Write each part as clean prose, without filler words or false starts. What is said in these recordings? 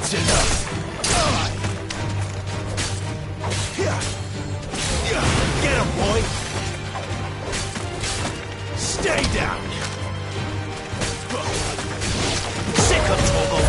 That's enough. Get him, boy. Stay down. Sick of Toggle.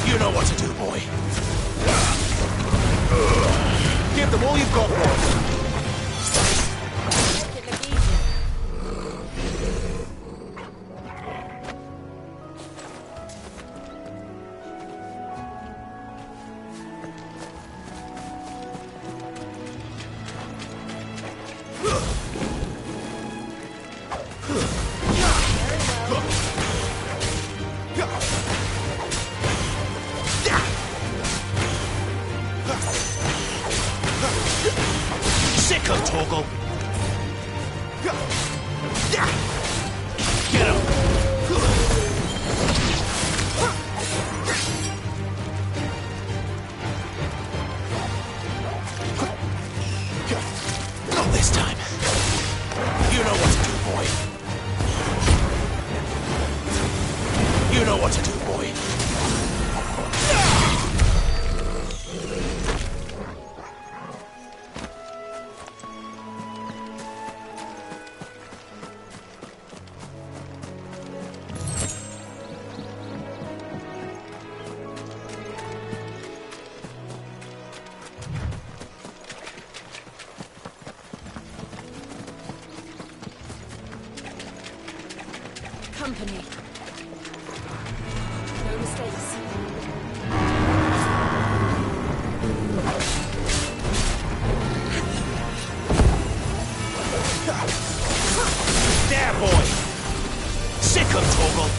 You know what to do, boy. Give them all you've got, boy. Sick of Toggle. Get him. Not this time. You know what to do, boy. You know what to do, boy. Company. No mistakes. There, boy! Sick of Toggle!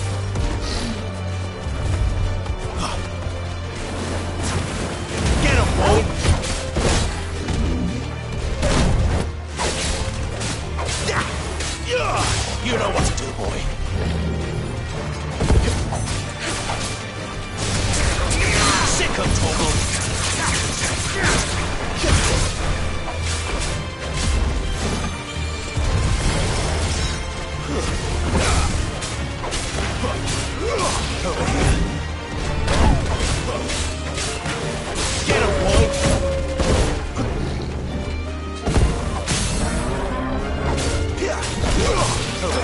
Get him, boy! You know what to do, boy. Sick of Toggle! Over here. Get him, boy! Over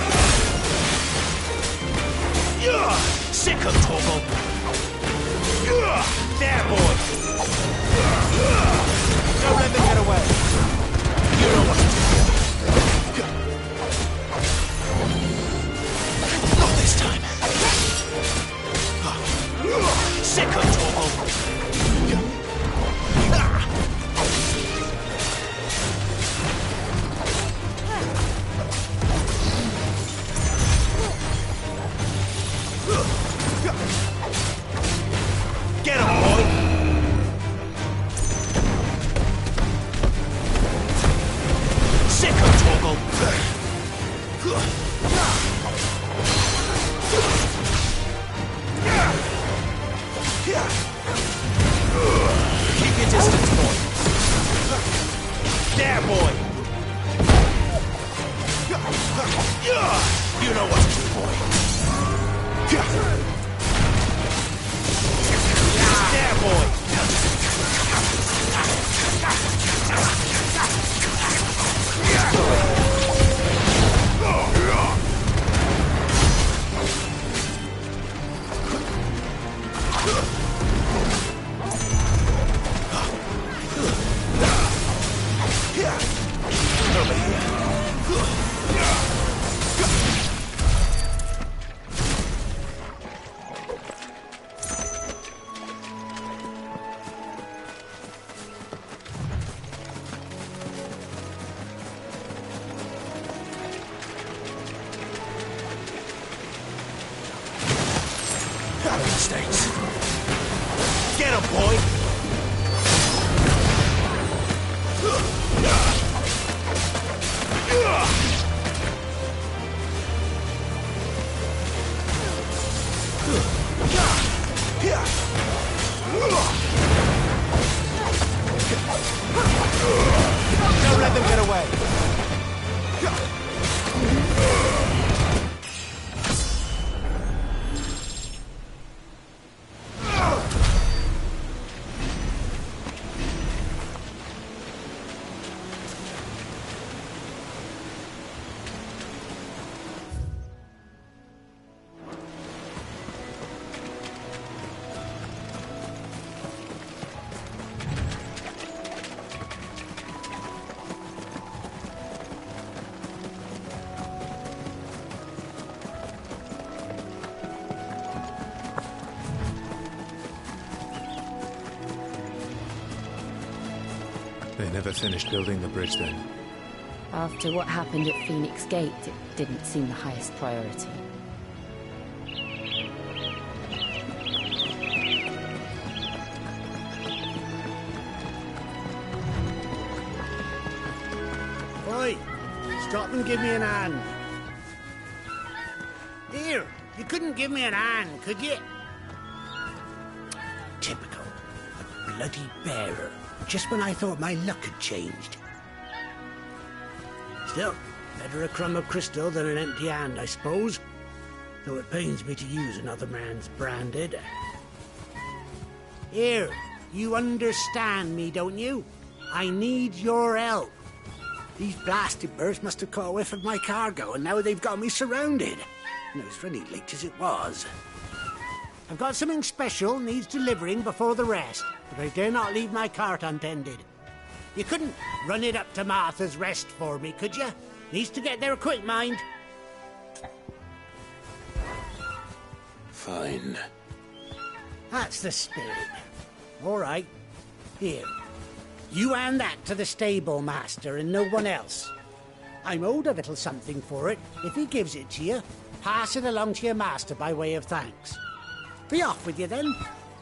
here. Sick of Toggle! There, boy! Don't let them get away! You know what to do. Not this time! Sick of Toggle! Get him, boy! Sick of Toggle! Keep your distance, boy! There, boy! You know what to do, boy! There, boy! They never finished building the bridge then. After what happened at Phoenix Gate, it didn't seem the highest priority. Oi! Stop and give me an hand. Here, you couldn't give me an hand, could you? Typical. A bloody bearer. Just when I thought my luck had changed. Still, better a crumb of crystal than an empty hand, I suppose. Though it pains me to use another man's branded. Here, you understand me, don't you? I need your help. These blasted birds must have caught a whiff of my cargo, and now they've got me surrounded. And it was really late as it was. I've got something special needs delivering before the rest, but I dare not leave my cart untended. You couldn't run it up to Martha's Rest for me, could you? Needs to get there quick, mind. Fine. That's the spirit. All right. Here. You hand that to the stable master and no one else. I'm owed a little something for it. If he gives it to you, pass it along to your master by way of thanks. Be off with you then,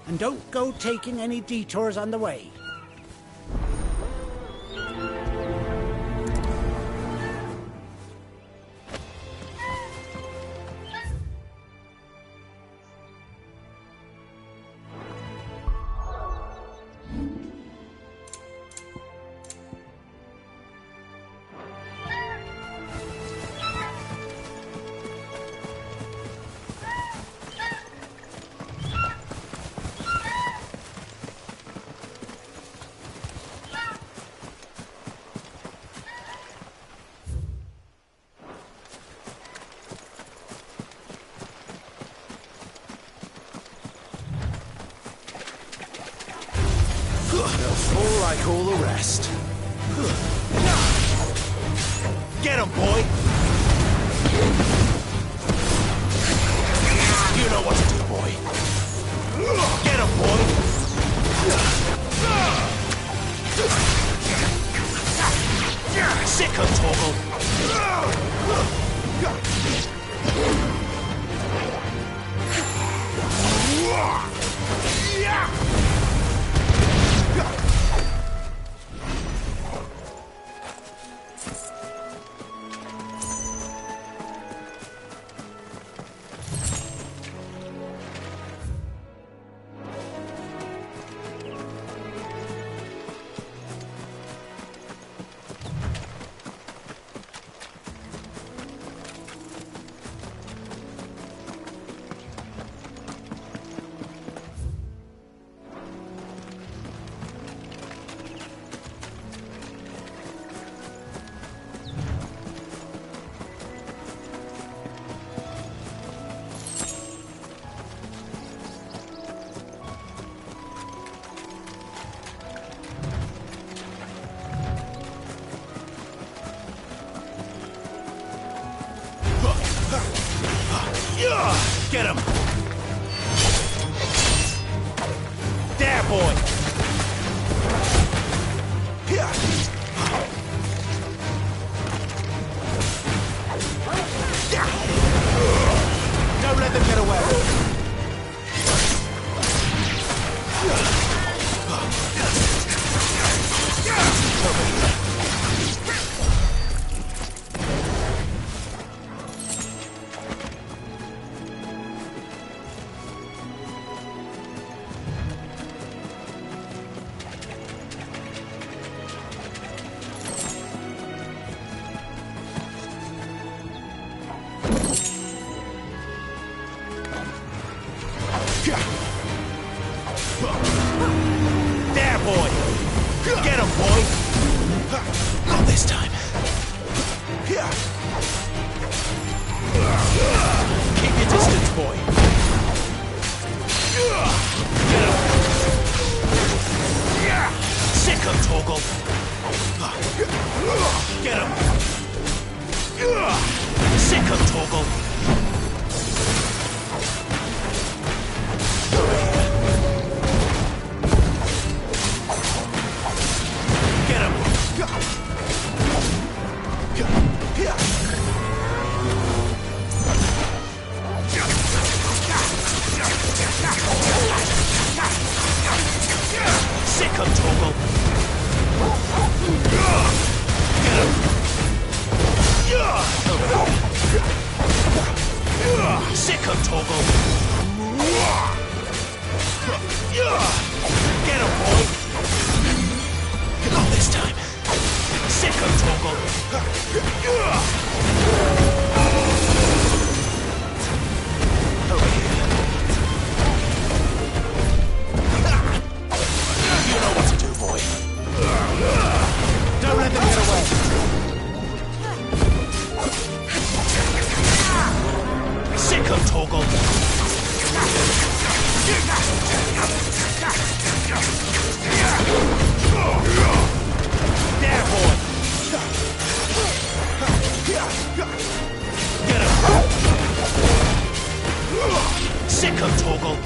and don't go taking any detours on the way. Fall like all the rest. Get him, boy! You know what to do, boy. Get him, boy! Sick of Toggle! Get him! There, boy! Don't let them get away! There, boy! Get him, boy! Not this time. Keep your distance, boy. Get him! Sick of Toggle! Get him! Sick of Toggle! Get him! him, Toggle! Get him, boy! Not this time! Sick him, Toggle! Over here. You know what to do, boy. Don't let them get away! Sick him, Toggle! There, boy! Get him! Sick him, Toggle!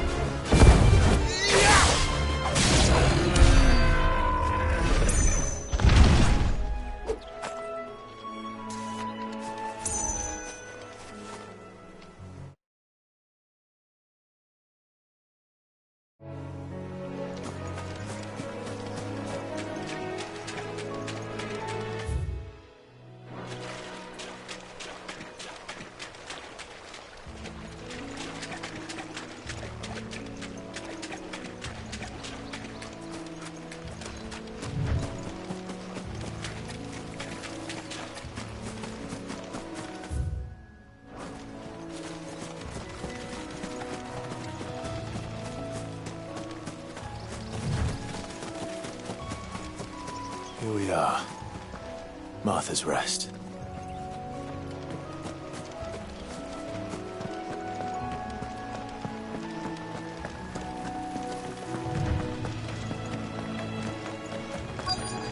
Here we are. Martha's Rest.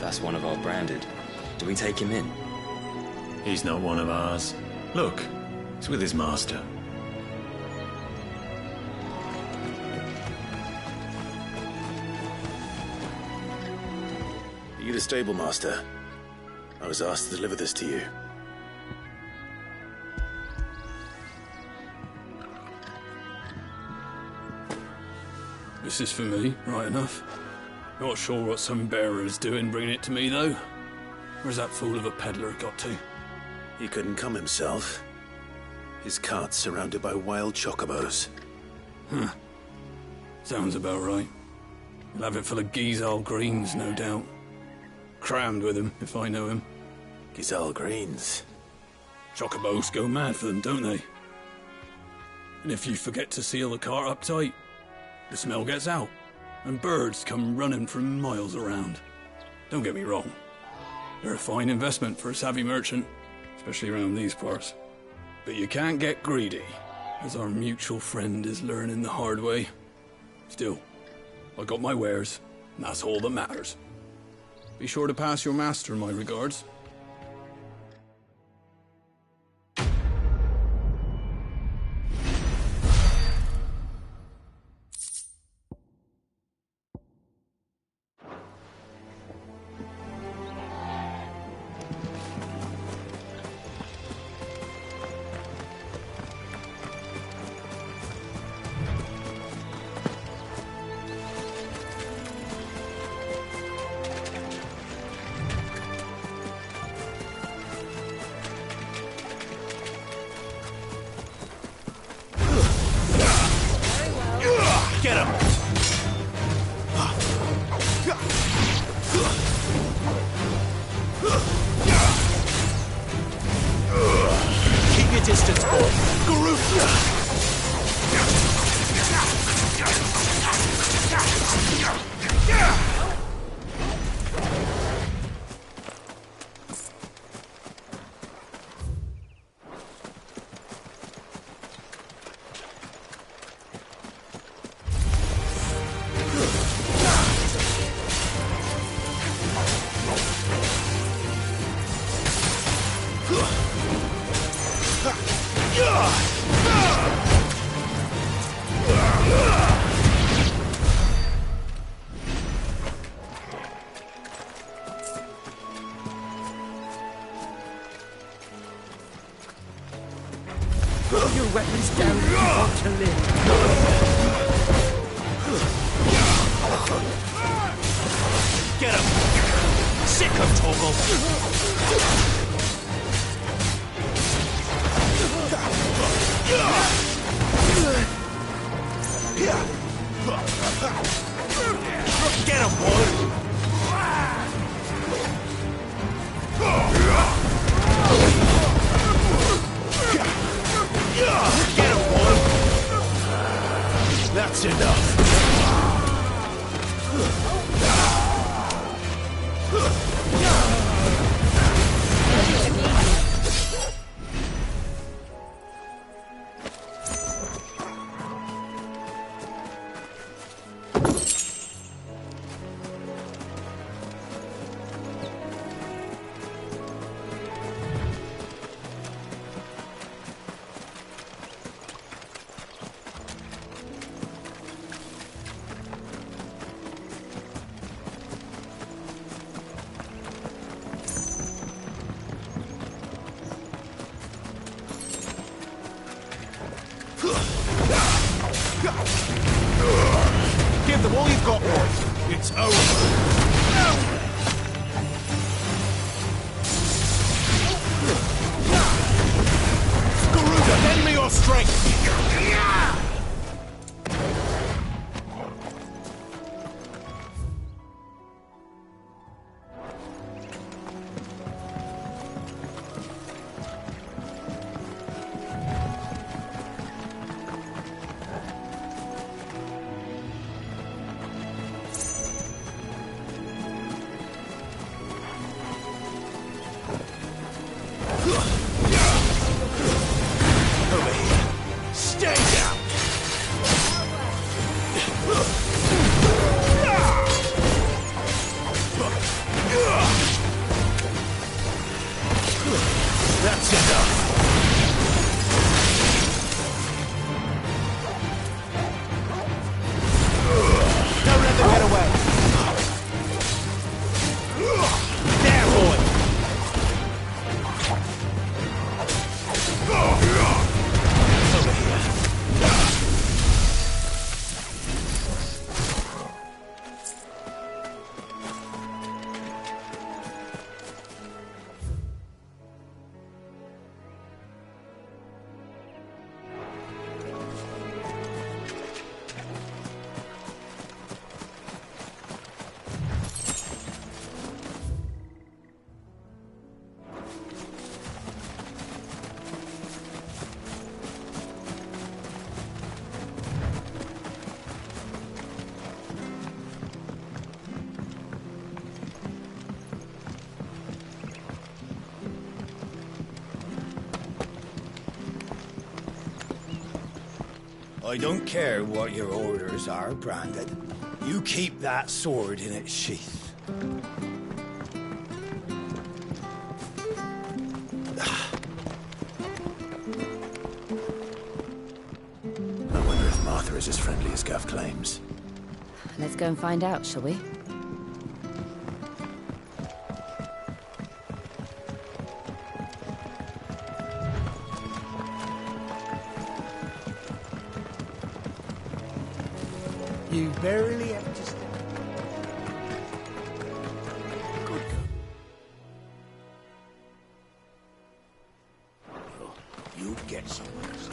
That's one of our branded. Do we take him in? He's not one of ours. Look, he's with his master. Are you the stable master? I was asked to deliver this to you. This is for me, right enough. Not sure what some bearer's doing bringing it to me, though. Where's that fool of a peddler got to? He couldn't come himself. His cart's surrounded by wild chocobos. Huh. Sounds about right. He'll have it full of Gizal greens, no doubt. Crammed with him, if I know him. Gizal greens. Chocobos go mad for them, don't they? And if you forget to seal the cart up tight, the smell gets out, and birds come running from miles around. Don't get me wrong. They're a fine investment for a savvy merchant, especially around these parts. But you can't get greedy, as our mutual friend is learning the hard way. Still, I got my wares, and that's all that matters. Be sure to pass your master my regards. Get him! Keep your distance, boy. Group! Put your weapons down if you want to live. Get him! Sick him, Toggle! That's enough. Give them all you've got, boys. It's over. Garuda, lend me your strength. Over here. Stay down. That's enough. Don't let them get away. There, boy. Over here. I don't care what your orders are, Branded. You keep that sword in its sheath. I wonder if Martha is as friendly as Gav claims. Let's go and find out, shall we? You barely have to step. Good girl. You get some rest.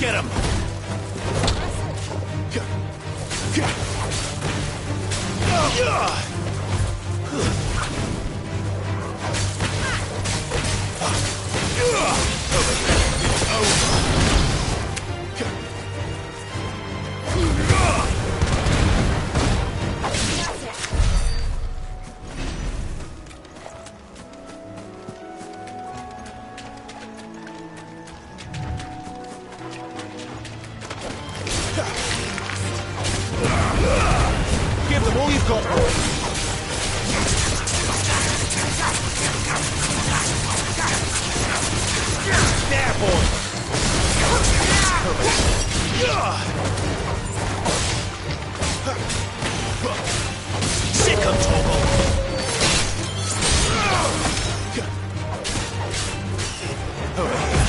Get him! Give them all you've got, boys. There, boy. Sick 'em, Toggle. Over here.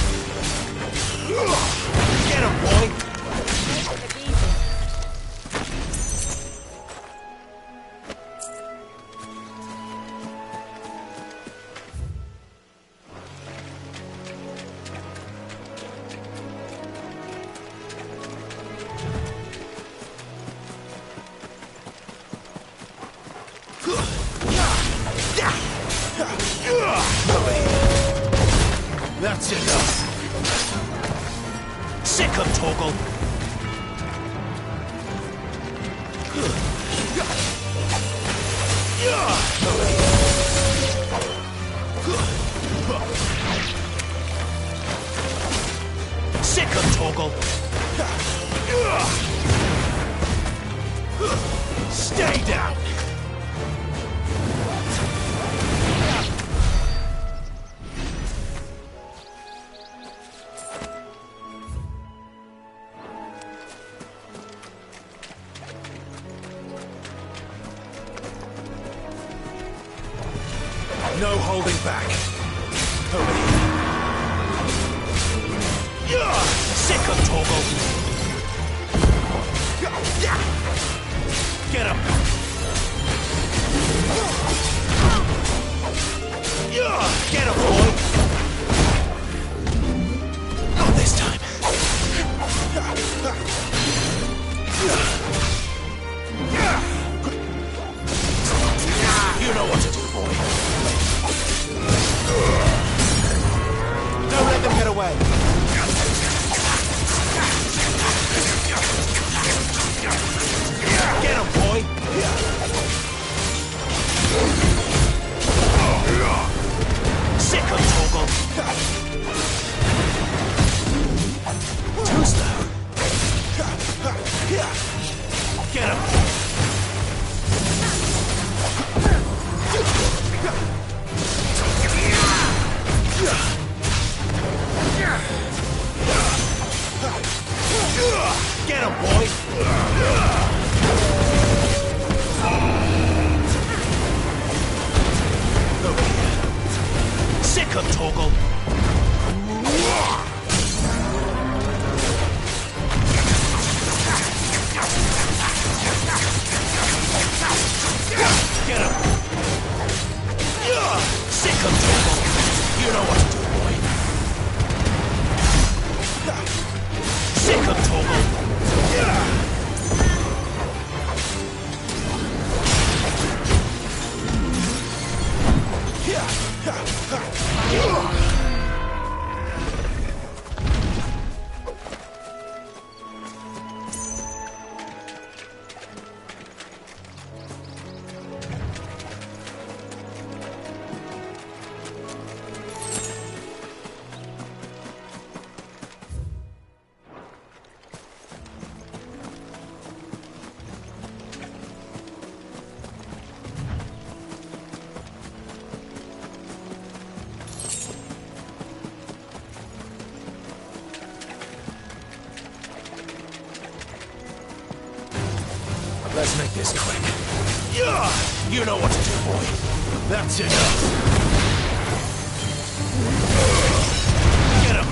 Get 'em, boy. That's enough. Sick of Torgal. Sick of Torgal. Stay down. No holding back. Hurry. Sick of Torgal. Get him. Get him, boy. Not this time. You know what to do, boy. Don't let them get away. Get him, boy. Sick of Torgal. Too slow. Get him. Get him, boy. Over here. Sick of Torgal. Get him. Sick of Torgal. You know what to do, boy. Sick of Torgal. Let's make this quick. You know what to do, boy. That's enough. Get him.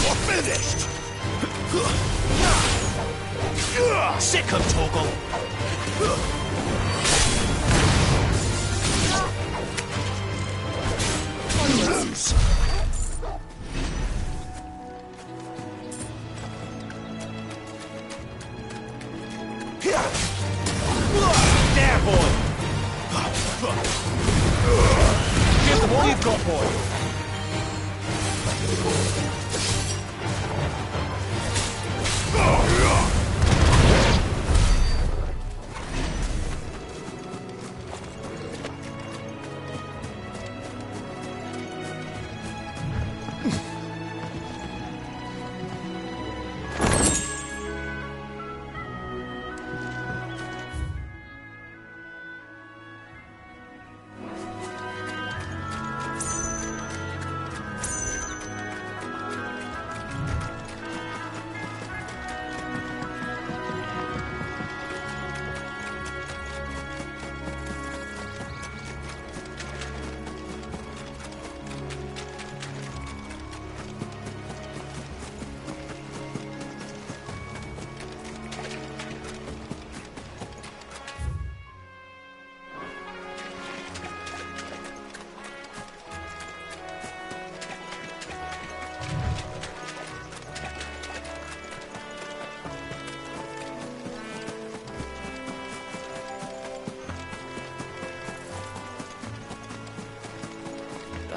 We're finished. Sick of Torgal. Lose. There, boy. Give them all you've got, boy.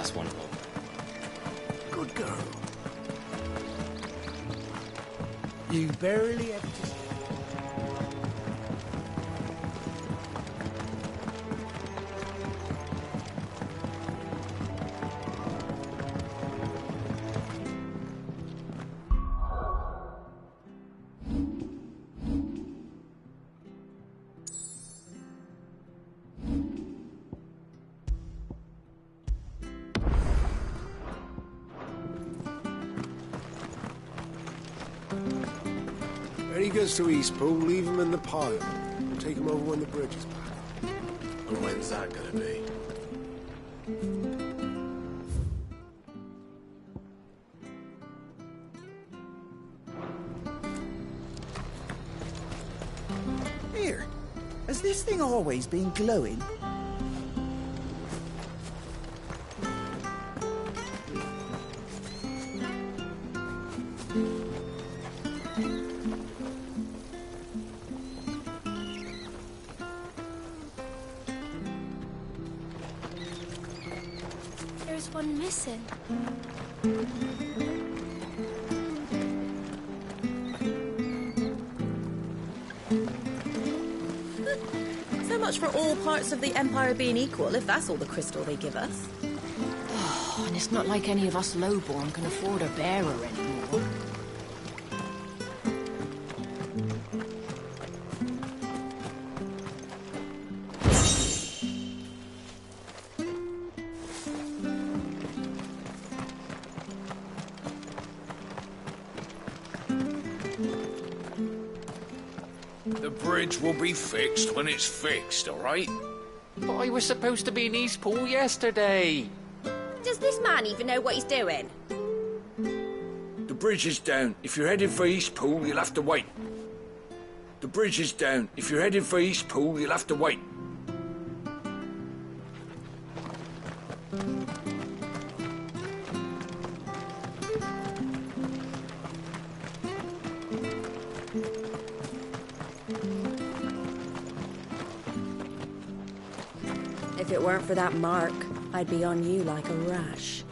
That's wonderful. Good girl. You barely have to... When he goes to Eastpool, leave him in the pile. Take him over when the bridge is back. And when's that gonna be? Here, has this thing always been glowing? There's one missing. So much for all parts of the Empire being equal, if that's all the crystal they give us. Oh, and it's not like any of us lowborn can afford a bearer anymore. The bridge will be fixed when it's fixed, all right? But I was supposed to be in Eastpool yesterday. Does this man even know what he's doing? The bridge is down. If you're heading for Eastpool, you'll have to wait. The bridge is down. If you're heading for Eastpool, you'll have to wait. If it weren't for that mark, I'd be on you like a rash.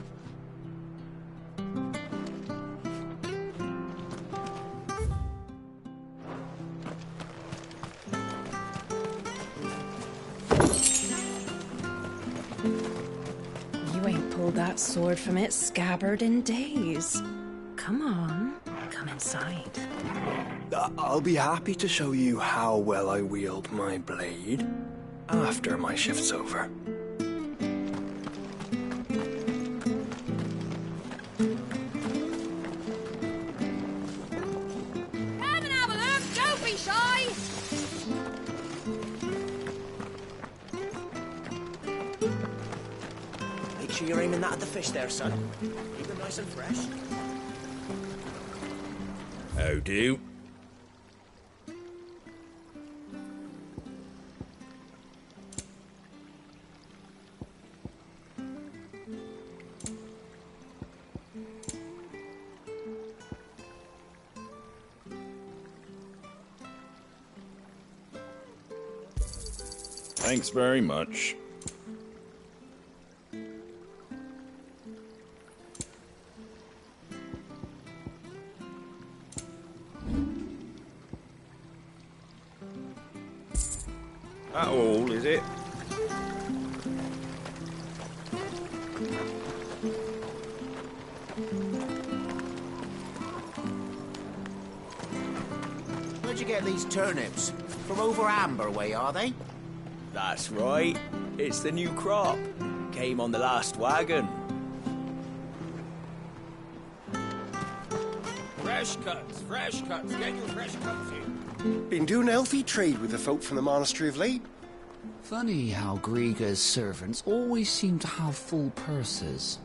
You ain't pulled that sword from its scabbard in days. Come on, come inside. I'll be happy to show you how well I wield my blade after my shift's over. Come and have a look, don't be shy! Make sure you're aiming that at the fish there, son. Keep them nice and fresh. How do? Thanks very much. That all, is it? Where'd you get these turnips? From over Amber way, are they? That's right. It's the new crop. Came on the last wagon. Fresh cuts. Get your fresh cuts in. Been doing healthy trade with the folk from the monastery of late. Funny how Griga's servants always seem to have full purses.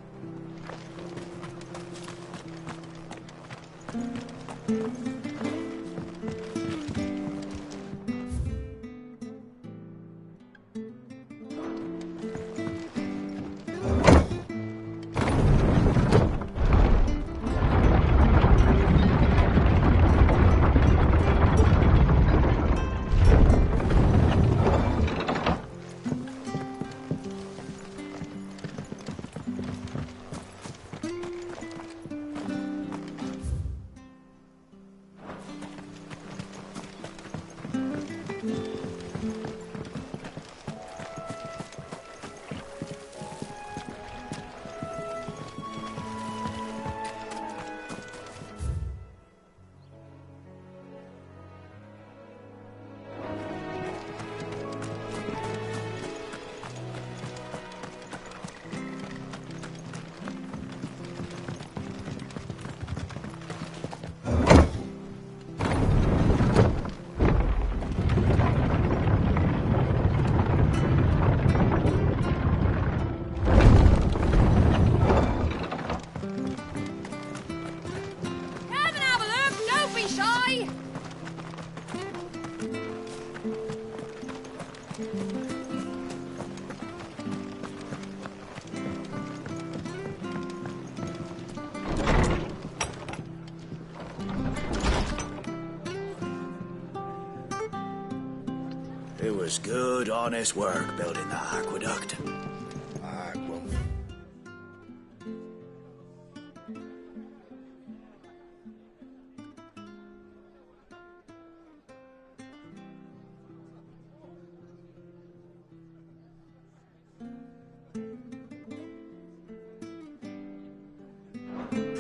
It was good, honest work building that aqueduct.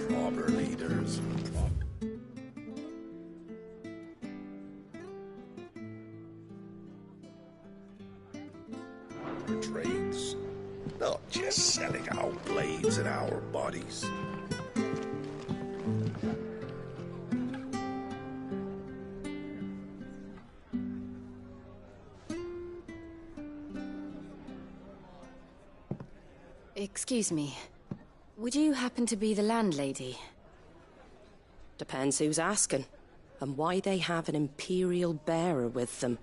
Proper leaders. Trades, not just selling our blades and our bodies. Excuse me. Would you happen to be the landlady? Depends who's asking, and why they have an Imperial bearer with them.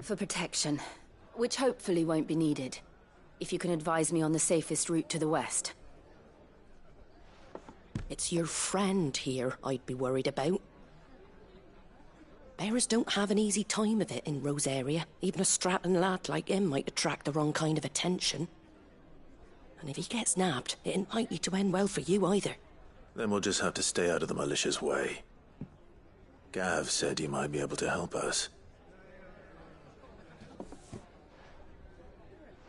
For protection, which hopefully won't be needed. If you can advise me on the safest route to the west. It's your friend here I'd be worried about. Bearers don't have an easy time of it in Rosaria. Even a strapping lad like him might attract the wrong kind of attention. And if he gets nabbed, it ain't likely to end well for you either. Then we'll just have to stay out of the malicious way. Gav said you might be able to help us.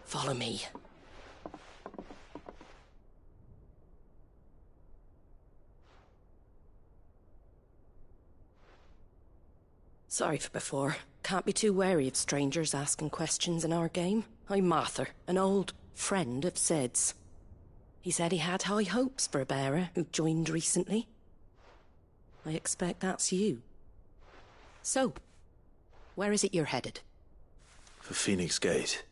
Follow me. Sorry for before. Can't be too wary of strangers asking questions in our game. I'm Martha, an old friend of Sid's. He said he had high hopes for a bearer who joined recently. I expect that's you. So, where is it you're headed? For Phoenix Gate.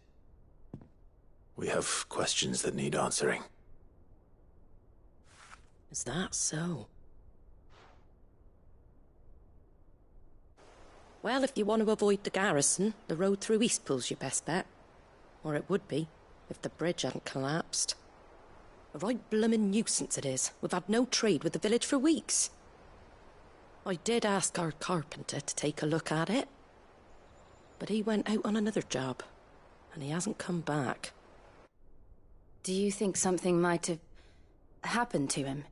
We have questions that need answering. Is that so? Well, if you want to avoid the garrison, the road through Eastpool's your best bet. Or it would be, if the bridge hadn't collapsed. A right bloomin' nuisance it is. We've had no trade with the village for weeks. I did ask our carpenter to take a look at it. But he went out on another job, and he hasn't come back. Do you think something might have happened to him?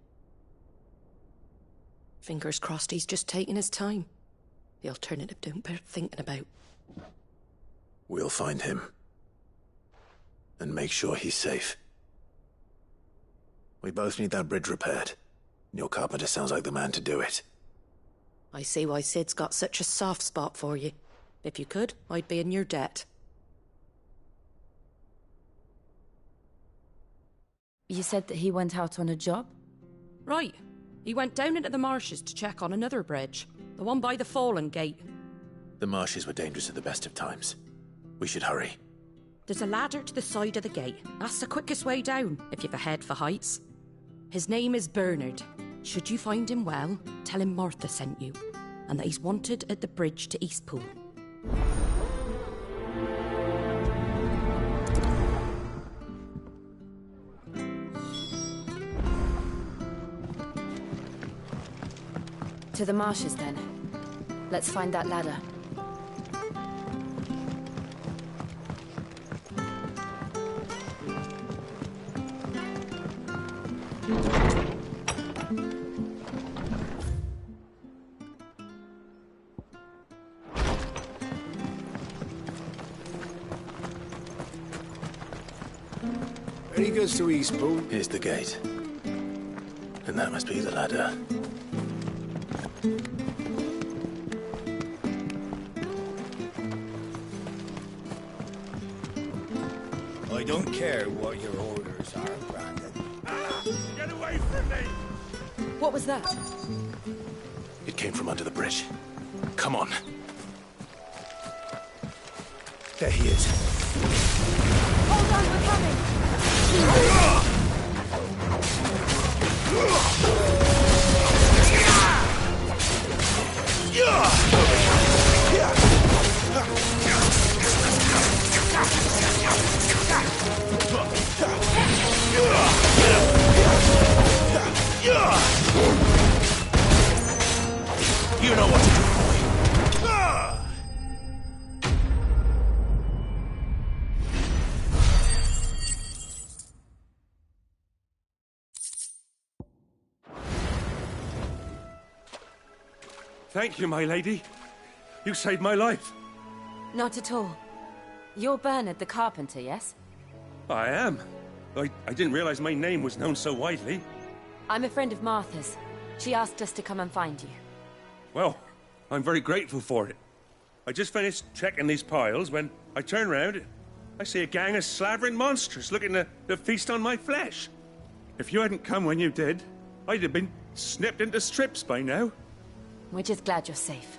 Fingers crossed he's just taking his time. The alternative don't bear thinking about. We'll find him. And make sure he's safe. We both need that bridge repaired. Your carpenter sounds like the man to do it. I see why Sid's got such a soft spot for you. If you could, I'd be in your debt. You said that he went out on a job? Right. He went down into the marshes to check on another bridge. The one by the Fallen Gate. The marshes were dangerous at the best of times. We should hurry. There's a ladder to the side of the gate. That's the quickest way down, if you've a head for heights. His name is Bernard. Should you find him well, tell him Martha sent you, and that he's wanted at the bridge to Eastpool. To the marshes, then. Let's find that ladder. Any goods to Eastpool? Here's the gate. And that must be the ladder. I don't care what your orders are, Brandon. Get away from me! What was that? It came from under the bridge. Come on. There he is. Hold on, we're coming! You know what to do, boy. Thank you, my lady. You saved my life. Not at all. You're Bernard the carpenter, yes? I am. I didn't realize my name was known so widely. I'm a friend of Martha's. She asked us to come and find you. Well, I'm very grateful for it. I just finished checking these piles when I turn round. I see a gang of slavering monsters looking to feast on my flesh. If you hadn't come when you did, I'd have been snipped into strips by now. We're just glad you're safe.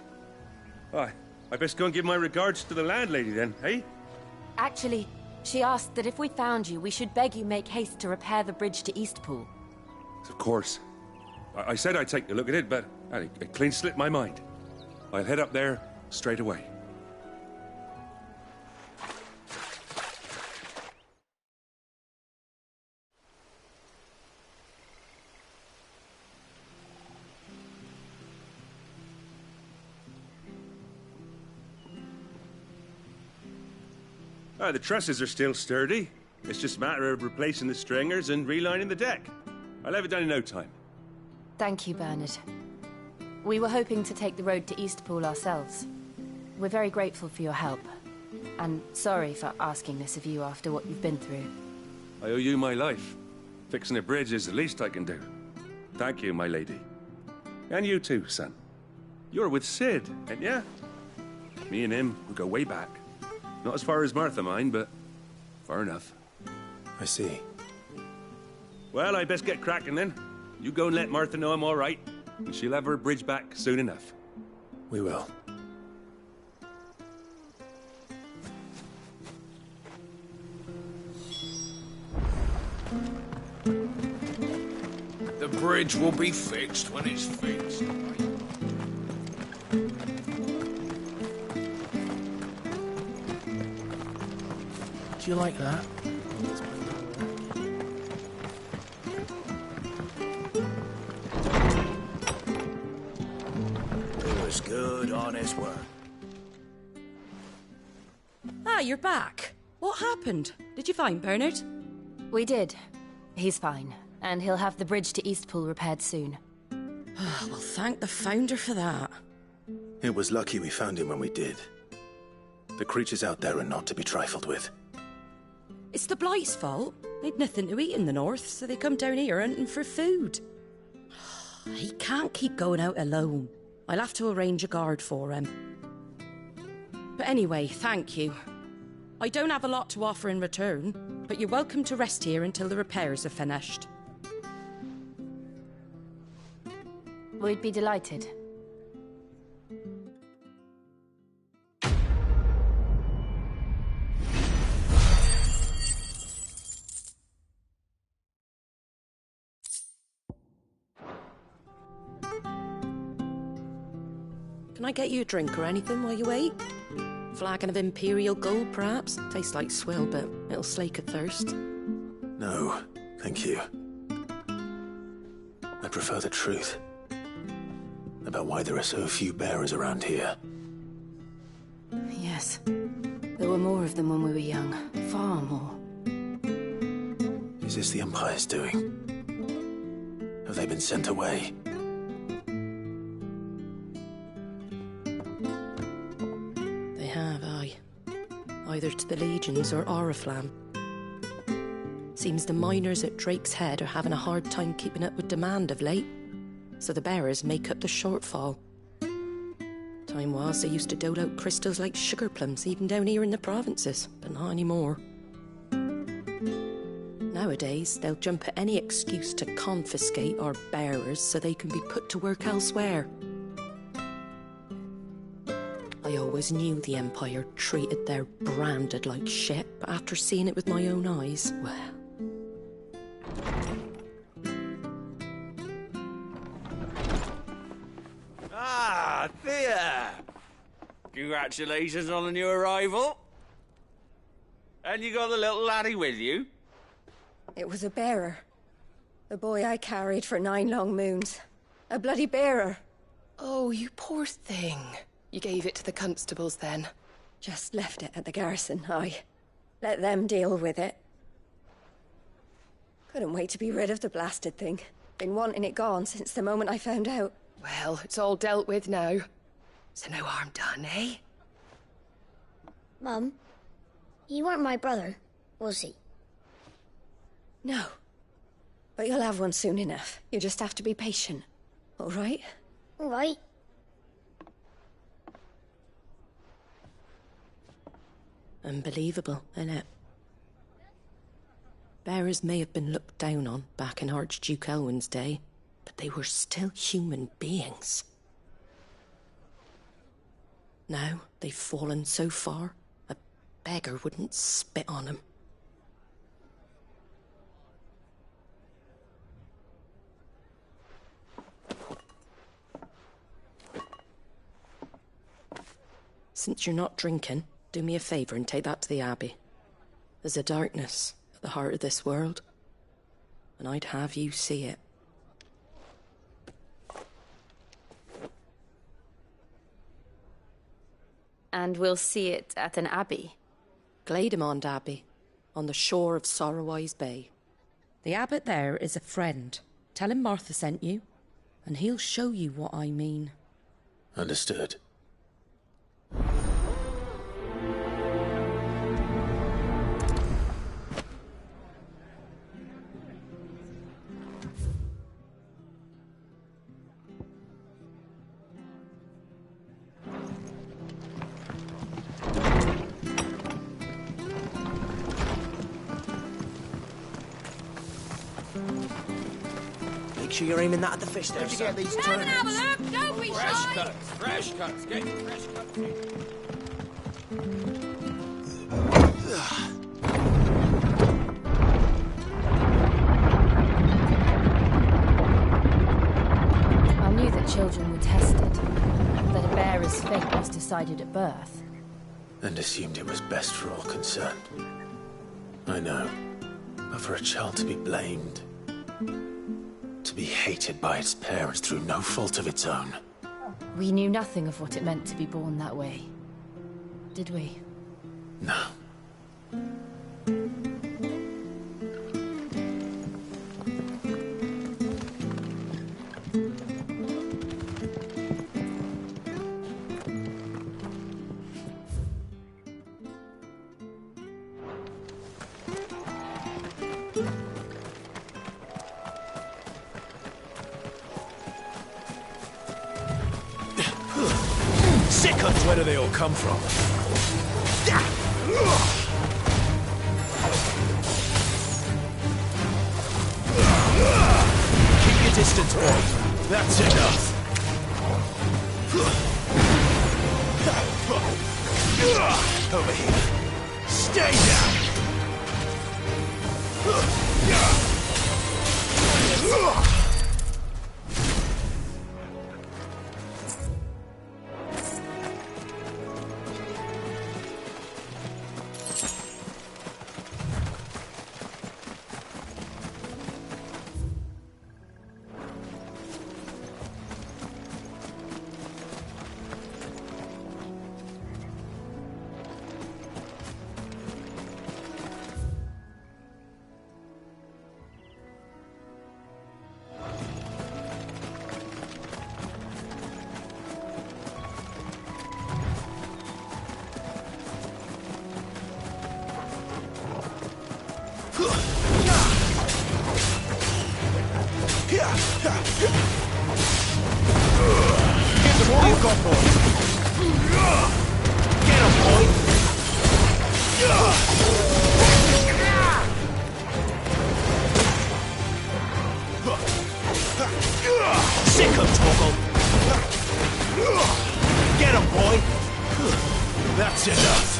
I best go and give my regards to the landlady then, eh? Actually, she asked that if we found you, we should beg you make haste to repair the bridge to Eastpool. Of course. I said I'd take a look at it, but it clean slipped my mind. I'll head up there straight away. The trusses are still sturdy. It's just a matter of replacing the stringers and relining the deck. I'll have it done in no time. Thank you, Bernard. We were hoping to take the road to Eastpool ourselves. We're very grateful for your help. And sorry for asking this of you after what you've been through. I owe you my life. Fixing a bridge is the least I can do. Thank you, my lady. And you too, son. You're with Sid, ain't ya? Me and him, we go way back. Not as far as Martha, mind, but far enough. I see. Well, I best get cracking then. You go and let Martha know I'm all right, and she'll have her bridge back soon enough. We will. The bridge will be fixed when it's fixed. Do you like that? It was good, honest work. Ah, you're back. What happened? Did you find Bernard? We did. He's fine, and he'll have the bridge to Eastpool repaired soon. Well, thank the Founder for that. It was lucky we found him when we did. The creatures out there are not to be trifled with. It's the Blight's fault. They'd nothing to eat in the north, so they come down here hunting for food. He can't keep going out alone. I'll have to arrange a guard for him. But anyway, thank you. I don't have a lot to offer in return, but you're welcome to rest here until the repairs are finished. We'd be delighted. Can I get you a drink or anything while you wait? Flagon of Imperial Gold, perhaps? Tastes like swill, but it'll slake a thirst. No, thank you. I prefer the truth. About why there are so few bearers around here. Yes. There were more of them when we were young. Far more. Is this the Empire's doing? Have they been sent away? They have, aye. Either to the Legions or Oriflamme. Seems the miners at Drake's Head are having a hard time keeping up with demand of late, so the bearers make up the shortfall. Time was they used to dole out crystals like sugar plums even down here in the provinces, but not anymore. Nowadays, they'll jump at any excuse to confiscate our bearers so they can be put to work elsewhere. I always knew the Empire treated their branded like shit, but after seeing it with my own eyes, well... Ah, Thea! Congratulations on the new arrival. And you got the little laddie with you? It was a bearer. The boy I carried for 9 long moons. A bloody bearer. Oh, you poor thing. You gave it to the constables then? Just left it at the garrison, I let them deal with it. Couldn't wait to be rid of the blasted thing. Been wanting it gone since the moment I found out. Well, it's all dealt with now. So no harm done, eh? Mum, he weren't my brother, was he? No. But you'll have one soon enough. You just have to be patient. All right? All right. Unbelievable, innit? Bearers may have been looked down on back in Archduke Elwin's day, but they were still human beings. Now they've fallen so far, a beggar wouldn't spit on them. Since you're not drinking, do me a favour and take that to the Abbey. There's a darkness at the heart of this world, and I'd have you see it. And we'll see it at an abbey? Glademond Abbey, on the shore of Sorrowise Bay. The abbot there is a friend. Tell him Martha sent you, and he'll show you what I mean. Understood. Make sure you're aiming that at the fish there. Where'd you get these turnips? Have a look, don't be fresh cuts, fresh cuts. Get your fresh cuts in. I knew that children were tested, that a bearer's fate was decided at birth. And assumed it was best for all concerned. I know. But for a child to be blamed, to be hated by its parents through no fault of its own. We knew nothing of what it meant to be born that way, did we? No. Sickos! Where do they all come from? Keep your distance, boy. That's enough. Over here. Stay down. Give them all you've got, boy. Get him, boy. Sick him, Torgal. Get him, boy. That's enough.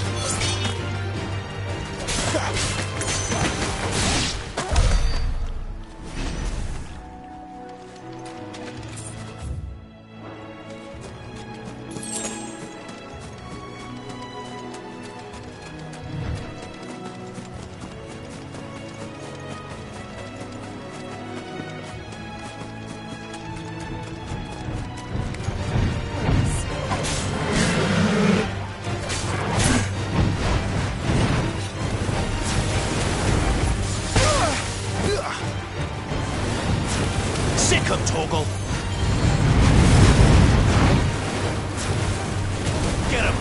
Torgal. Get him.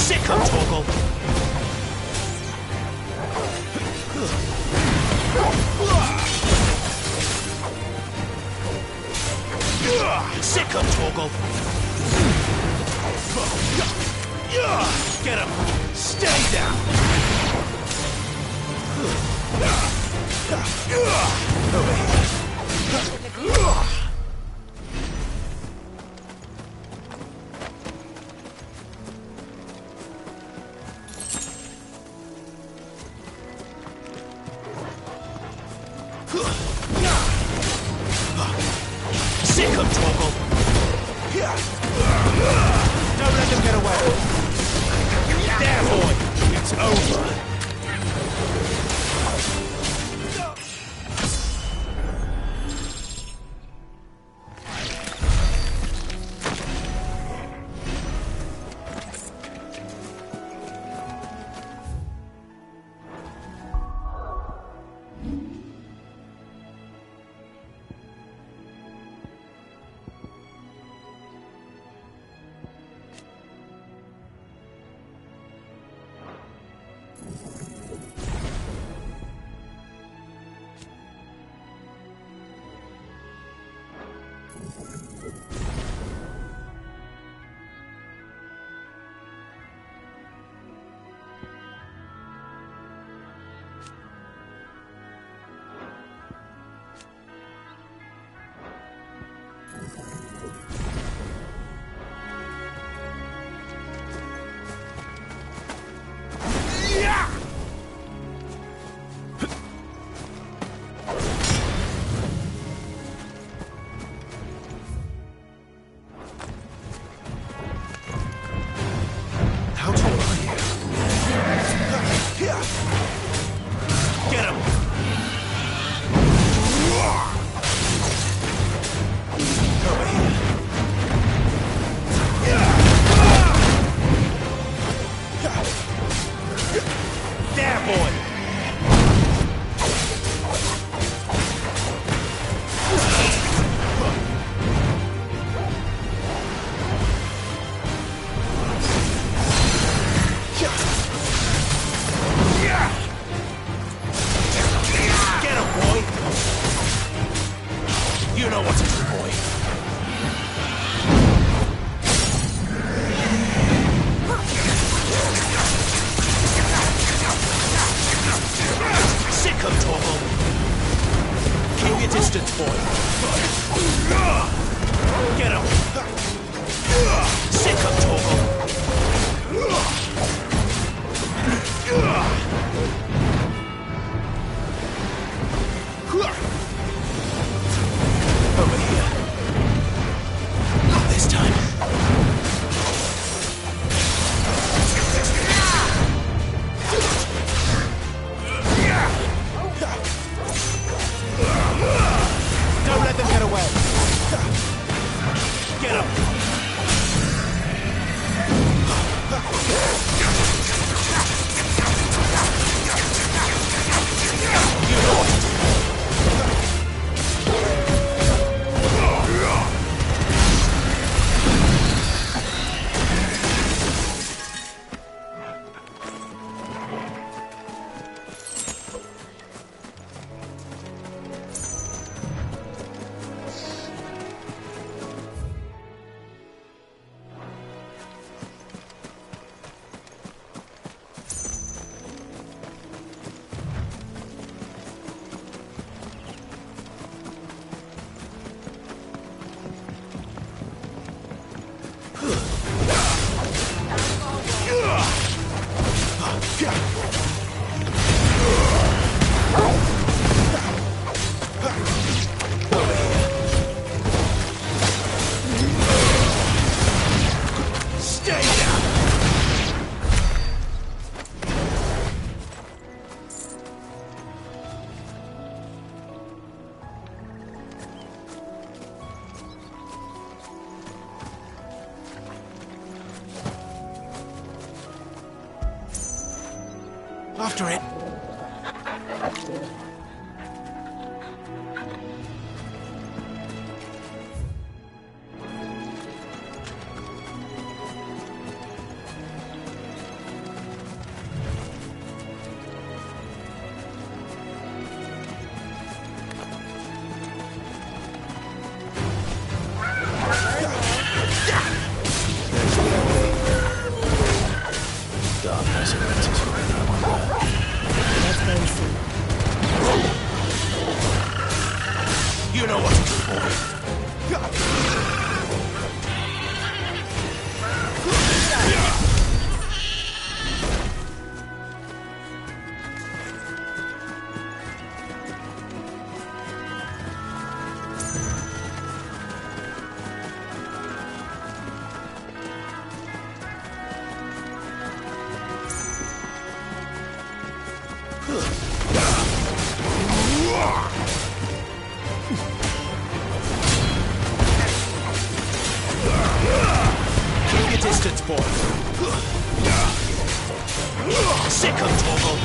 Sick of Torgal. Sick of Torgal. Get him. Stay down. Over here. Sick of Torgal. Don't let them get away. There, boy. It's over. Sick 'em, Torgal. Keep your distance, boy. Get him. Sick 'em, Torgal. Over here. Not this time. Don't let them get away. Get up. You know what to do. After it. Darkness enters wherever I wonder. Let's go and see. You know what to do, boy. Keep your distance, boy. Sick 'em, Torgal.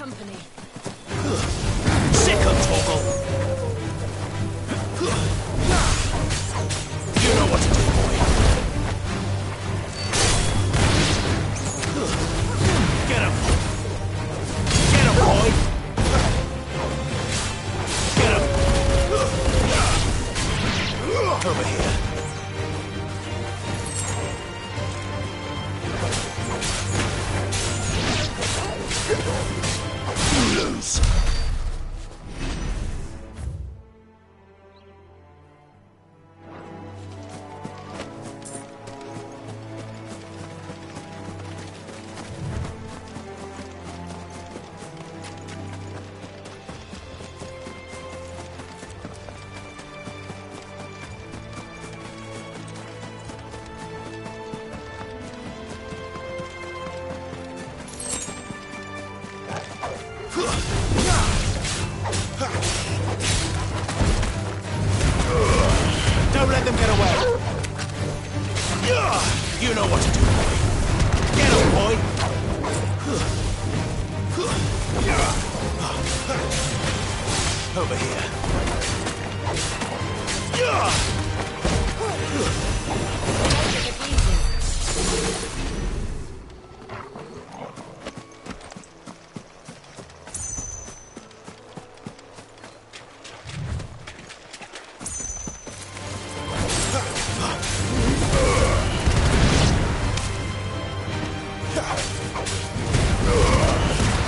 Company. Sick 'em, Torgal. You know what to do, boy. Get him. Get him, boy. Get him. Over here. Don't let them get away. You know what to do, boy. Get him, boy. Over here.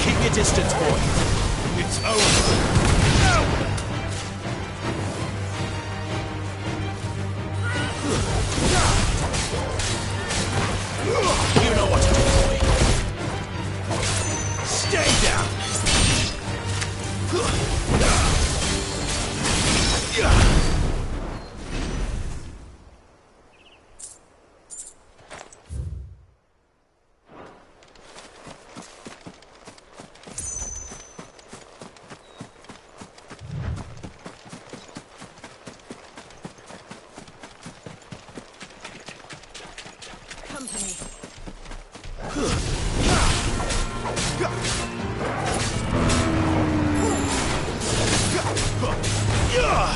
Keep your distance, boy. It's over. You know what to do, boy. Stay down. Company.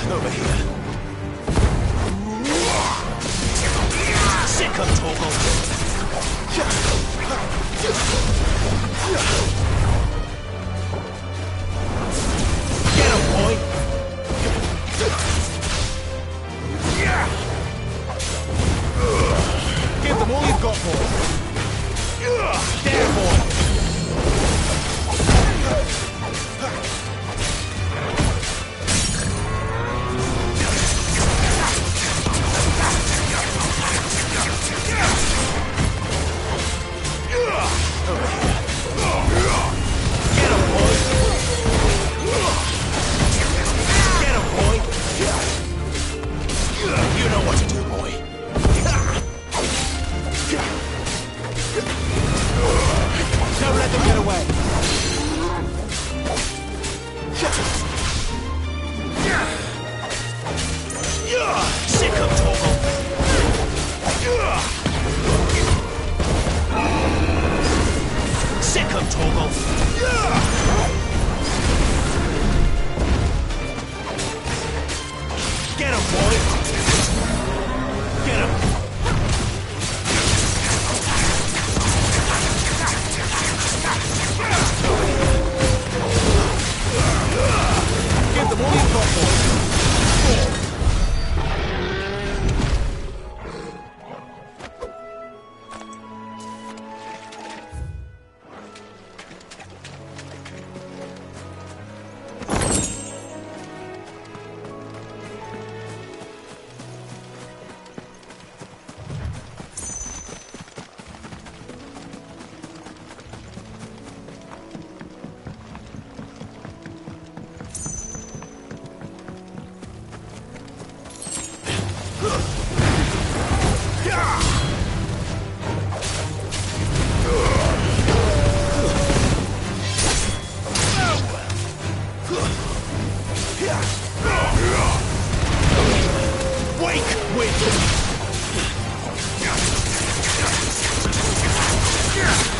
Over here. Sick of Torgal. Get him, boy. Give them all you've got, boy. There, boy. You know what to do, boy. Don't let them get away. Sick of Torgal. Sick of Torgal. Get him, boy. Get him. Give them all you've got, boy.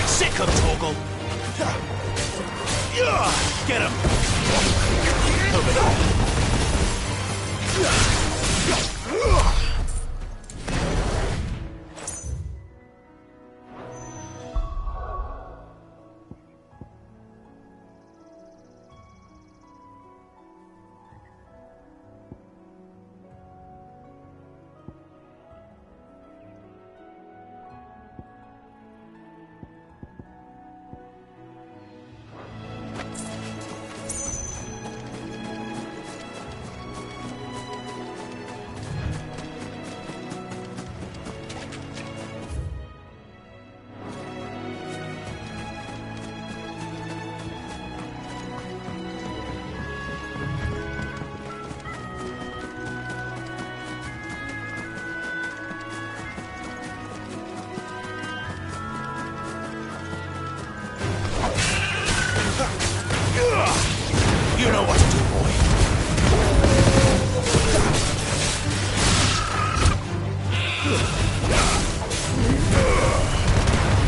Sick of Torgal. Get him. Over here. You know what to do, boy.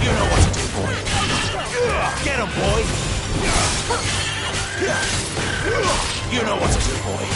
You know what to do, boy. Get him, boy. You know what to do, boy.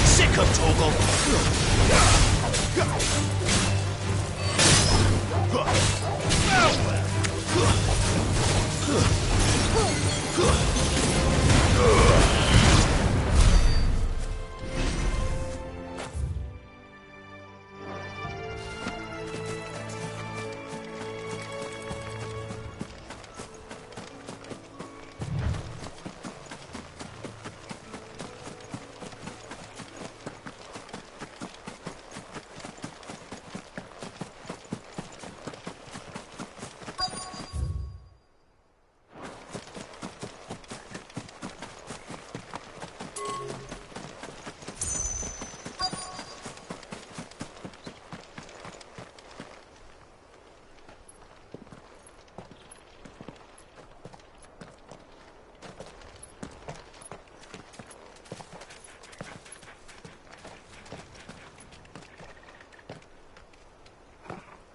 Sick of Toggle.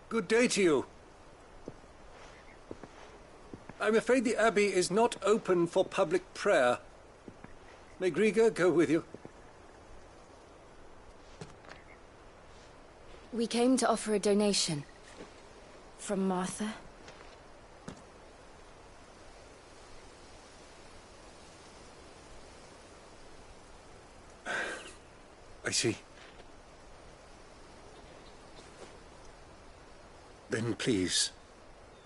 Good day to you. I'm afraid the Abbey is not open for public prayer. May Griga go with you? We came to offer a donation. From Martha. I see. Then please,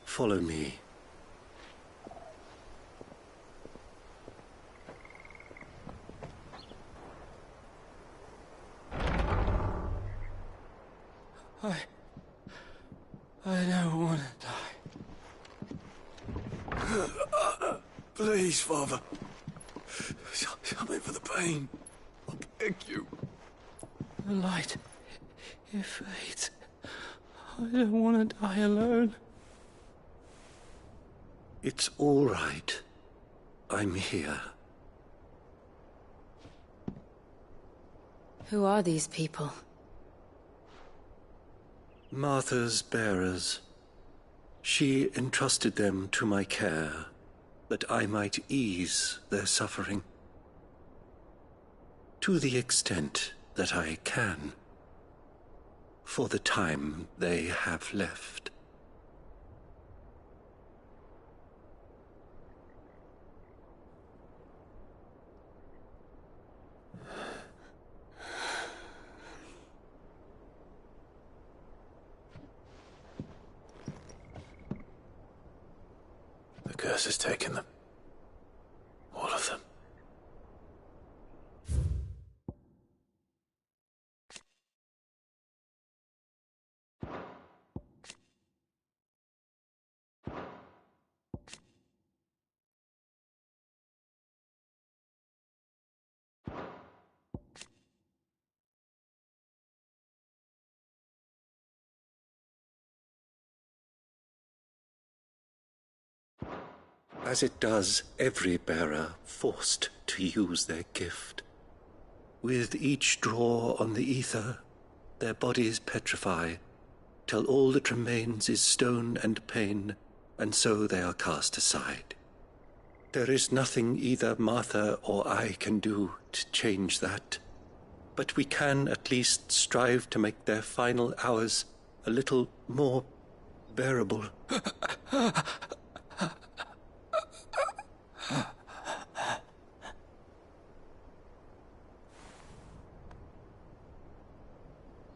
follow me. I don't want to die. Please, Father. Something for the pain. I beg you. The light, it fades. I don't want to die alone. It's all right. I'm here. Who are these people? Martha's bearers. She entrusted them to my care, that I might ease their suffering. To the extent that I can. For the time they have left. The curse has taken them. All of them. as it does every bearer forced to use their gift. With each draw on the ether, their bodies petrify, till all that remains is stone and pain, and so they are cast aside. There is nothing either Martha or I can do to change that, but we can at least strive to make their final hours a little more bearable.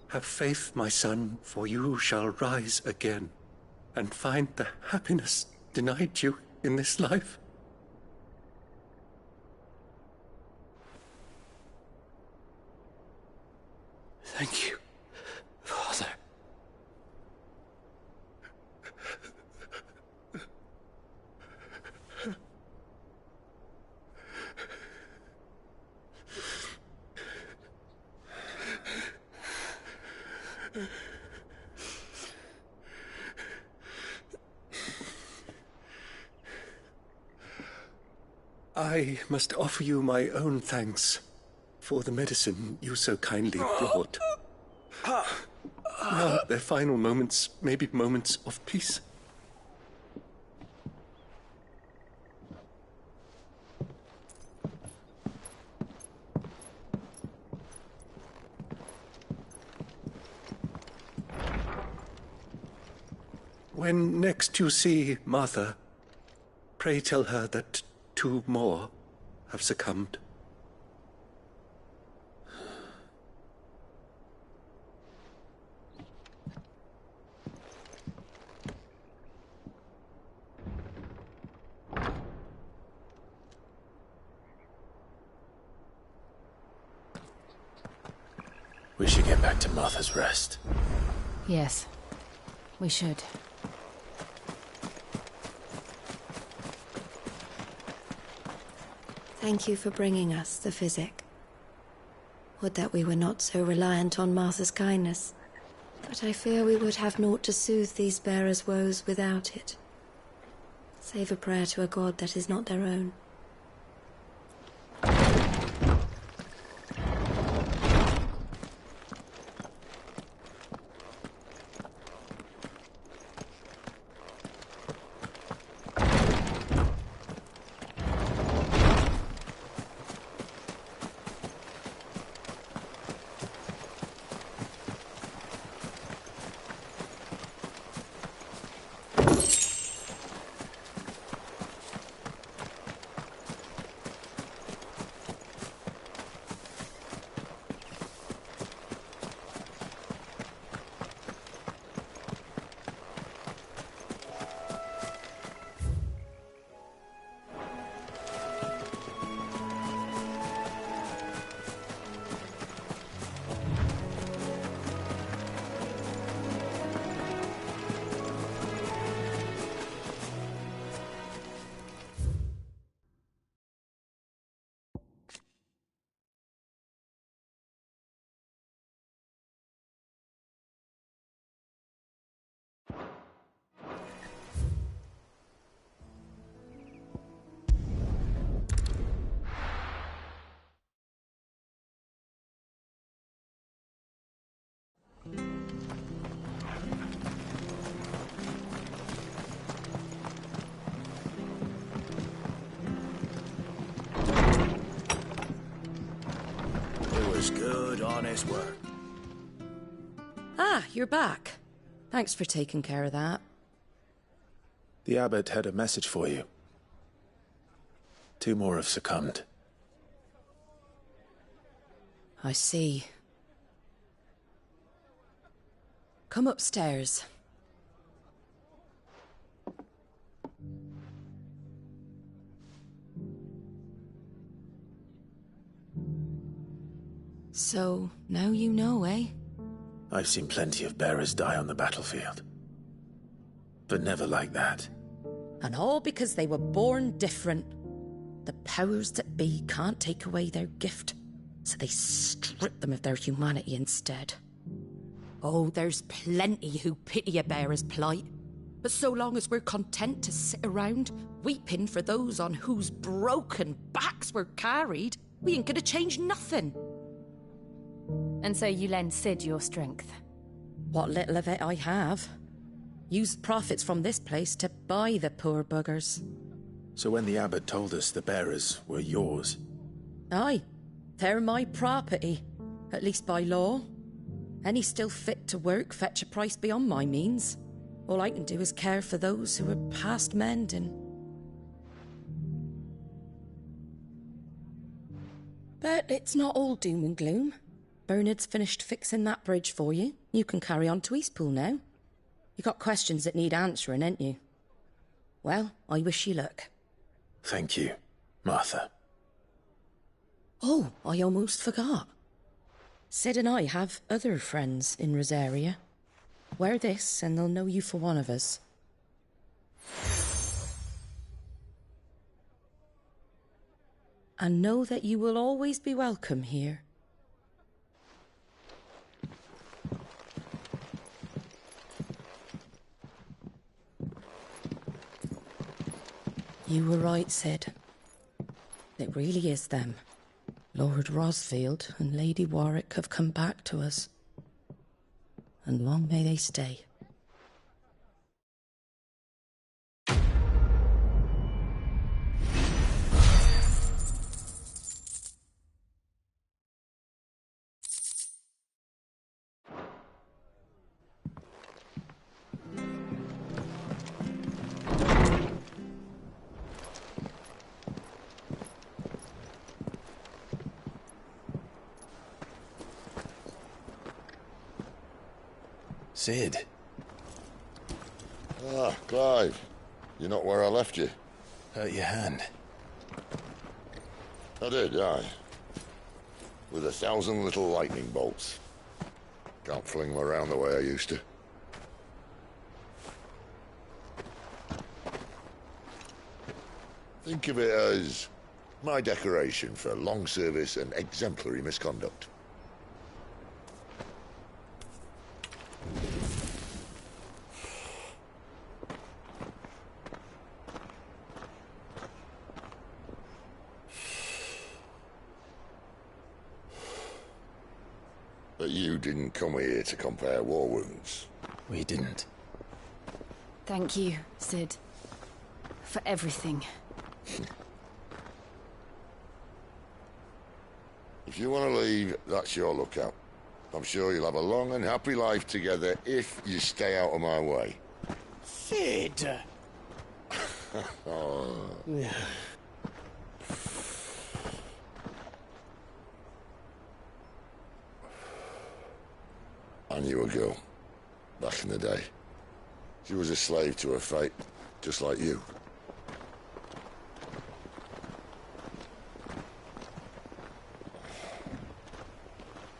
Have faith, my son, for you shall rise again, and find the happiness denied you in this life. Thank you, Father. I must offer you my own thanks for the medicine you so kindly brought. Now their final moments may be moments of peace. When next you see Martha, pray tell her that 2 more have succumbed. We should get back to Martha's Rest. Yes, we should. Thank you for bringing us the physic. Would that we were not so reliant on Martha's kindness, but I fear we would have naught to soothe these bearers' woes without it, save a prayer to a god that is not their own. Good, honest work. Ah, you're back. Thanks for taking care of that. The abbot had a message for you. 2 more have succumbed. I see. Come upstairs. So, now you know, eh? I've seen plenty of bearers die on the battlefield. But never like that. And all because they were born different. The powers that be can't take away their gift, so they strip them of their humanity instead. Oh, there's plenty who pity a bearer's plight. But so long as we're content to sit around, weeping for those on whose broken backs we're carried, we ain't gonna change nothing. And so you lend Sid your strength? What little of it I have. Used profits from this place to buy the poor buggers. So when the abbot told us the bearers were yours... Aye, they're my property, at least by law. Any still fit to work fetch a price beyond my means. All I can do is care for those who are past mending. But it's not all doom and gloom. Bernard's finished fixing that bridge for you. You can carry on to Eastpool now. You got questions that need answering, ain't you? Well, I wish you luck. Thank you, Martha. Oh, I almost forgot. Sid and I have other friends in Rosaria. Wear this and they'll know you for one of us. And know that you will always be welcome here. You were right, Sid. It really is them. Lord Rosfield and Lady Warwick have come back to us. And long may they stay. Sid. Ah, Clive. You're not where I left you. Hurt your hand. I did, aye. With 1,000 little lightning bolts. Can't fling them around the way I used to. Think of it as my decoration for long service and exemplary misconduct. But you didn't come here to compare war wounds. We didn't. Thank you, Sid. For everything. If you want to leave, that's your lookout. I'm sure you'll have a long and happy life together if you stay out of my way. Sid! Oh. I knew a girl, back in the day. She was a slave to her fate, just like you.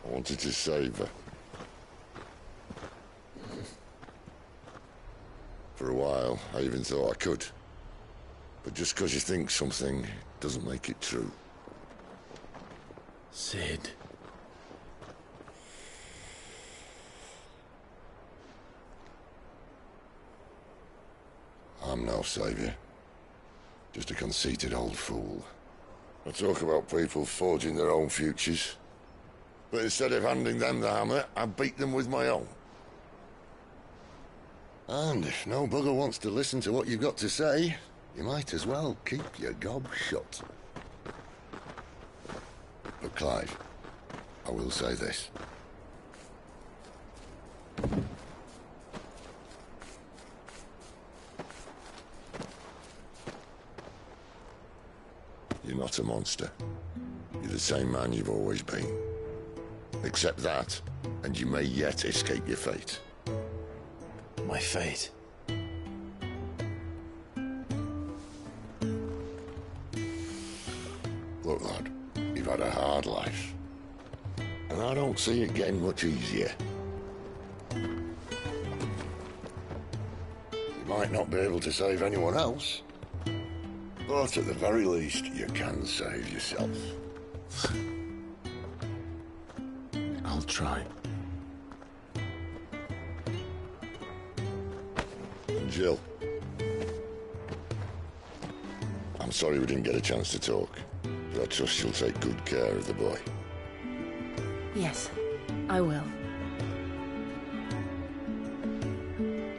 I wanted to save her. For a while, I even thought I could. But just because you think something doesn't make it true. Sid. I'm no saviour. Just a conceited old fool. I talk about people forging their own futures. But instead of handing them the hammer, I beat them with my own. And if no bugger wants to listen to what you've got to say, you might as well keep your gob shut. But Clive, I will say this. You're not a monster. You're the same man you've always been. Accept that, and you may yet escape your fate. My fate? Look, lad, you've had a hard life. And I don't see it getting much easier. You might not be able to save anyone else, but at the very least, you can save yourself. I'll try. Jill. sorry we didn't get a chance to talk, but I trust you'll take good care of the boy. Yes, I will.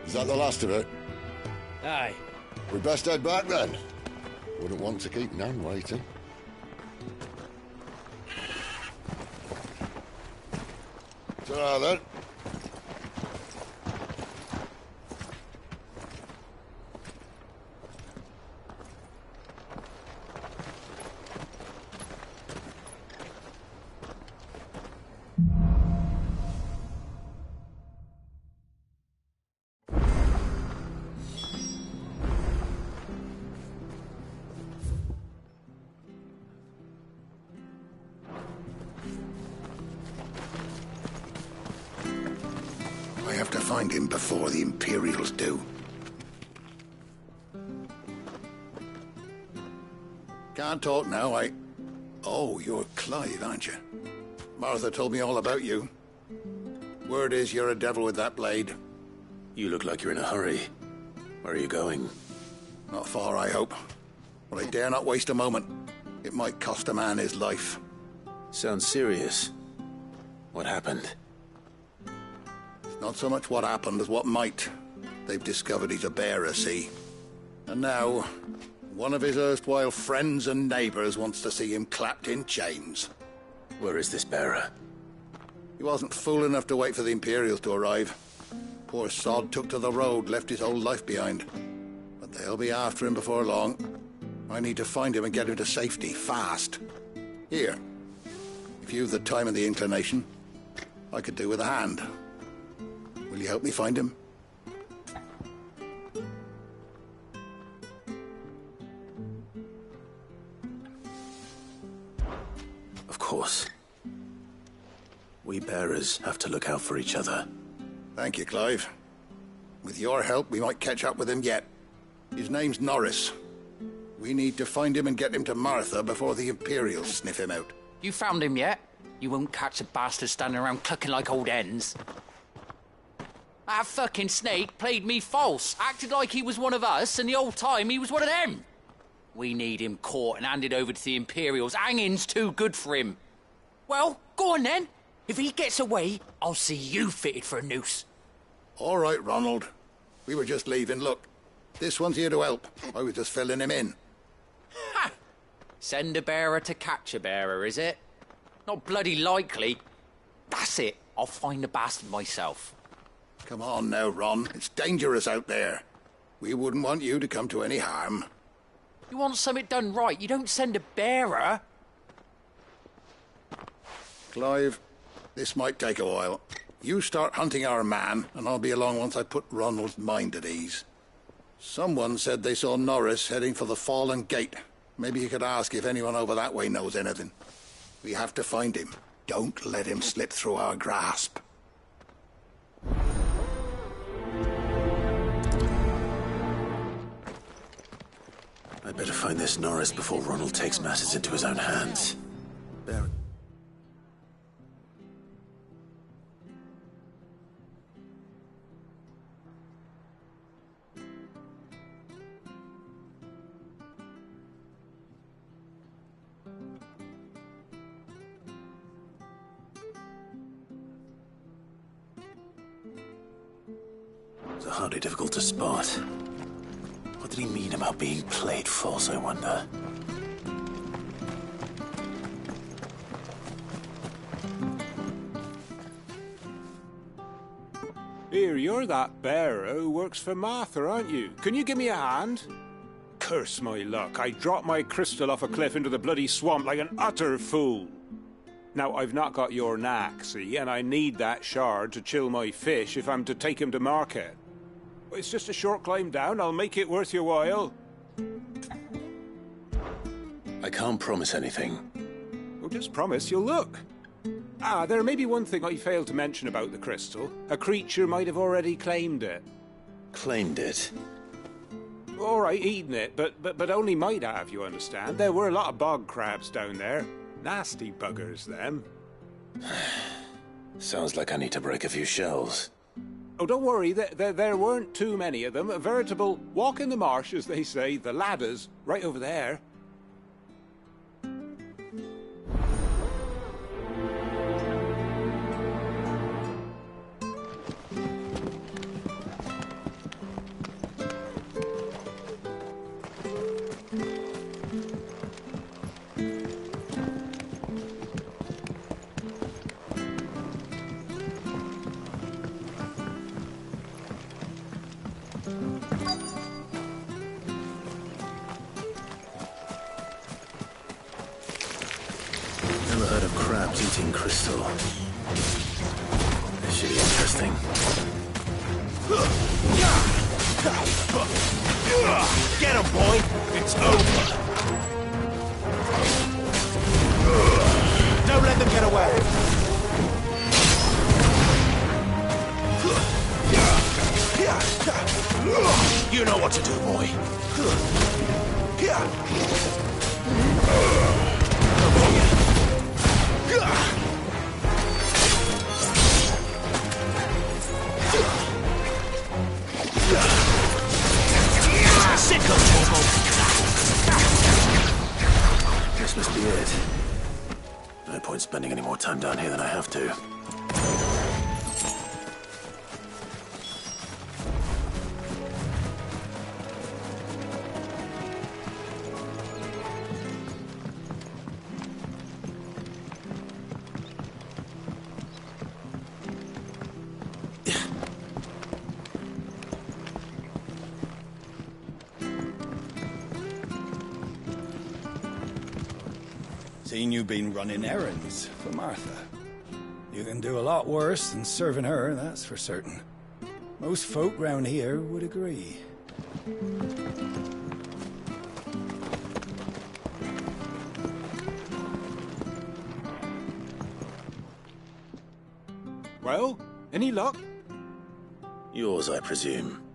Is that the last of it? Aye. We best head back then. Wouldn't want to keep Nan waiting. Ta-ra then. I have to find him before the Imperials do. Can't talk now, Oh, you're Clive, aren't you? Martha told me all about you. Word is you're a devil with that blade. You look like you're in a hurry. Where are you going? Not far, I hope. But I dare not waste a moment. It might cost a man his life. Sounds serious. What happened? Not so much what happened as what might. They've discovered he's a bearer, see? And now, one of his erstwhile friends and neighbours wants to see him clapped in chains. Where is this bearer? He wasn't fool enough to wait for the Imperials to arrive. Poor sod took to the road, left his whole life behind. But they'll be after him before long. I need to find him and get him to safety, fast. Here, if you've the time and the inclination, I could do with a hand. Will you help me find him? Of course. We bearers have to look out for each other. Thank you, Clive. With your help, we might catch up with him yet. His name's Norris. We need to find him and get him to Martha before the Imperials sniff him out. You found him yet? You won't catch a bastard standing around clucking like old hens. That fucking snake played me false, acted like he was one of us, and the whole time he was one of them. We need him caught and handed over to the Imperials. Hanging's too good for him. Well, go on then. If he gets away, I'll see you fitted for a noose. All right, Ronald. We were just leaving. Look, this one's here to help. I was just filling him in. Ha! Send a bearer to catch a bearer, is it? Not bloody likely. That's it. I'll find the bastard myself. Come on now, Ron. It's dangerous out there. We wouldn't want you to come to any harm. You want something done right, you don't send a bearer. Clive, this might take a while. You start hunting our man, and I'll be along once I put Ronald's mind at ease. Someone said they saw Norris heading for the Fallen Gate. Maybe you could ask if anyone over that way knows anything. We have to find him. Don't let him slip through our grasp. I'd better find this Norris before Ronald takes matters into his own hands. Bear... It's hardly difficult to spot. What did he mean about being played false, I wonder? Here, you're that bearer who works for Martha, aren't you? Can you give me a hand? Curse my luck, I dropped my crystal off a cliff into the bloody swamp like an utter fool. Now, I've not got your knack, see, and I need that shard to chill my fish if I'm to take him to market. It's just a short climb down. I'll make it worth your while. I can't promise anything. Well, just promise you'll look. There may be one thing I failed to mention about the crystal. A creature might have already claimed it. Claimed it? All right, eaten it, but only might have, you understand. There were a lot of bog crabs down there. Nasty buggers, them. Sounds like I need to break a few shells. Oh, don't worry, there weren't too many of them. A veritable walk in the marsh, as they say, the ladders, right over there. Eating crystal. This should be interesting. Get him, boy! It's over! Don't let them get away! You know what to do, boy. This must be it. No point spending any more time down here than I have to. Seen you been running errands for Martha. You can do a lot worse than serving her, that's for certain. Most folk round here would agree. Well, any luck? Yours, I presume.